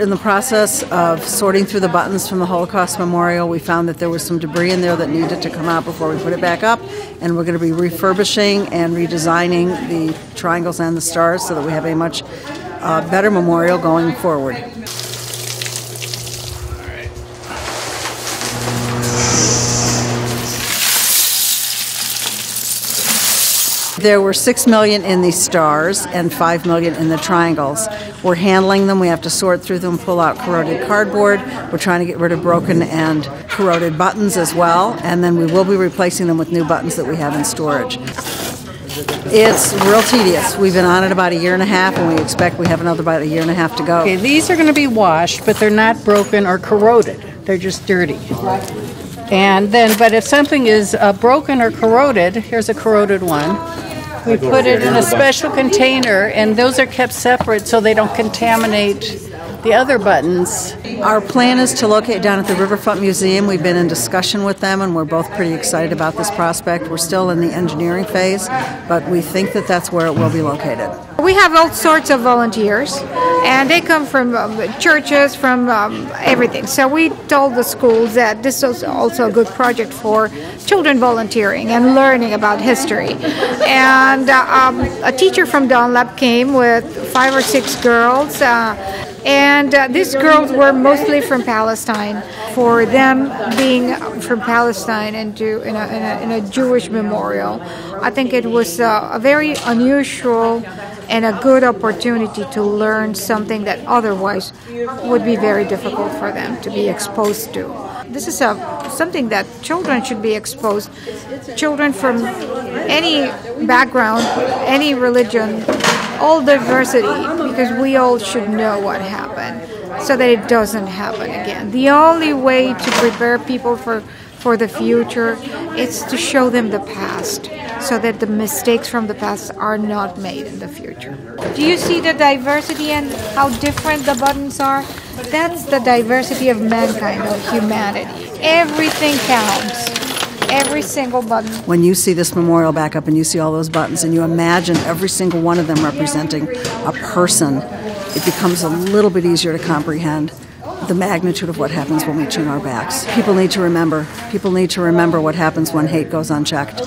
in the process of sorting through the buttons from the Holocaust Memorial. We found that there was some debris in there that needed to come out before we put it back up, and we're going to be refurbishing and redesigning the triangles and the stars so that we have a much better memorial going forward. There were 6 million in the stars and 5 million in the triangles. We're handling them. We have to sort through them, pull out corroded cardboard. We're trying to get rid of broken and corroded buttons as well, and then we will be replacing them with new buttons that we have in storage. It's real tedious. We've been on it about a year and a half, and we expect we have about a year and a half to go. Okay, these are going to be washed, but they're not broken or corroded. They're just dirty. And then, but if something is broken or corroded, here's a corroded one. We put it in a special container, and those are kept separate so they don't contaminate the other buttons. Our plan is to locate down at the Riverfront Museum. We've been in discussion with them, and we're both pretty excited about this prospect. We're still in the engineering phase, but we think that that's where it will be located. We have all sorts of volunteers, and they come from churches, from everything. So we told the schools that this was also a good project for children volunteering and learning about history. And a teacher from Dunlap came with 5 or 6 girls, and these girls were mostly from Palestine. For them being from Palestine and in a Jewish memorial, I think it was a very unusual and a good opportunity to learn something that otherwise would be very difficult for them to be exposed to. This is something that children should be exposed. Children from any background, any religion, all diversity, because we all should know what happened so that it doesn't happen again. The only way to prepare people for the future is to show them the past so that the mistakes from the past are not made in the future. Do you see the diversity and how different the buttons are? That's the diversity of mankind, of humanity. Everything counts. Every single button. When you see this memorial back up and you see all those buttons and you imagine every single one of them representing a person, it becomes a little bit easier to comprehend the magnitude of what happens when we turn our backs. People need to remember. People need to remember what happens when hate goes unchecked.